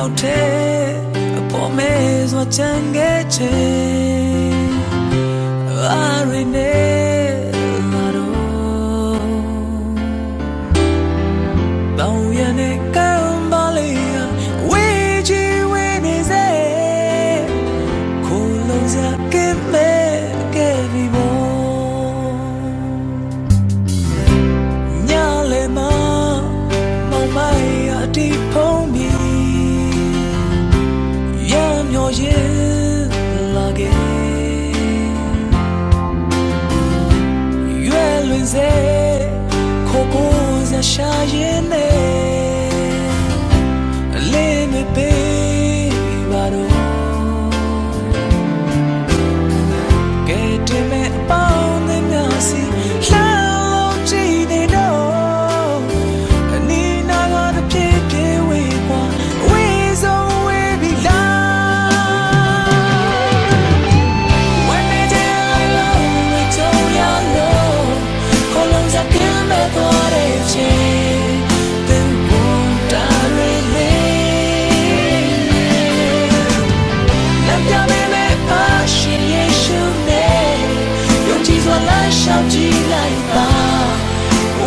ရောက်တဲ့အပေါ်မဲဆိုချမ်းခဲ့ချင်အားရနေလာတော့တောင်ရတဲ့ကံပါလေးဝေးချီဝေးနေစေခိုးလုံးစကဲမဲကဲပြီးပေါ်ညလေမမောင်မိုင်အတီးဖုံးပြီးရမျောရင်လာခဲ့ရွယ်လွင်စေခိုးကိုစရှာရင်နေအလေးမပေးပါတော့ကဲတင်မဲ့အပေါင်းနဲ့များစီလှမ်းကြည့်နေတော့အနီးနာကတပြေးပြေးဝေးကွာဝေးဆုံးဝေးပြီလားwhen they tell love we told you no ခေါ်လုံးစကင်းမဲ့သွားတဲ့ချိန်သင်ဝန်တာရလေလက်ပြမဲ့မဲ့ပါရှင်ရဲ့ရှုနေယုံကြည်စွာလမ်းလျှောက်ကြည့်လိုက်ပါ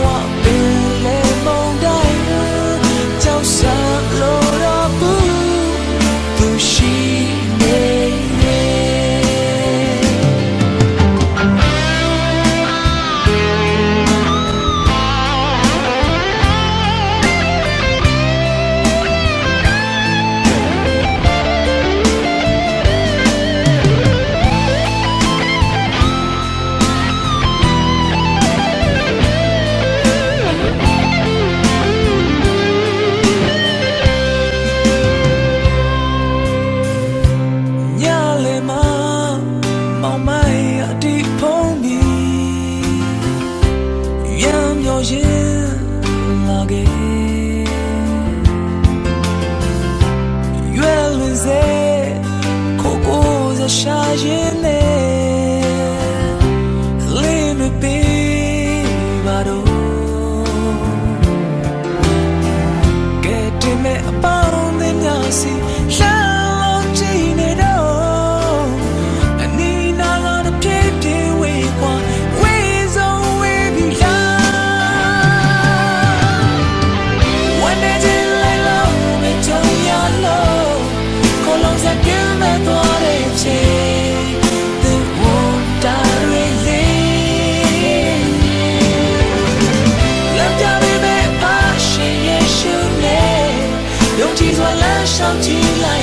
ဝါပင်လေမုန်တိုင်းကြောက်စလို့တော့ဘူးသူရှိနေရှာရင်နေလေးမပေးပါတော့ကဲတင်မဲ့အပေါင်းနဲ့များစီလှမ်းကြည့်နေတော့အနီးနာကတပြေးပြေးဝေးကွာဝေးဆုံးဝေးပြီလားwhen they tell love me don't you know ခေါ်လုံးစကင်းမဲ့သွားတဲ့ချိန်သင်ဝန်တာရလေလက်ပြမဲ့ပါရှင်ရဲ့ရှုနေယုံကြည်စွာလမ်းလျှောက်ကြည့်လိုက်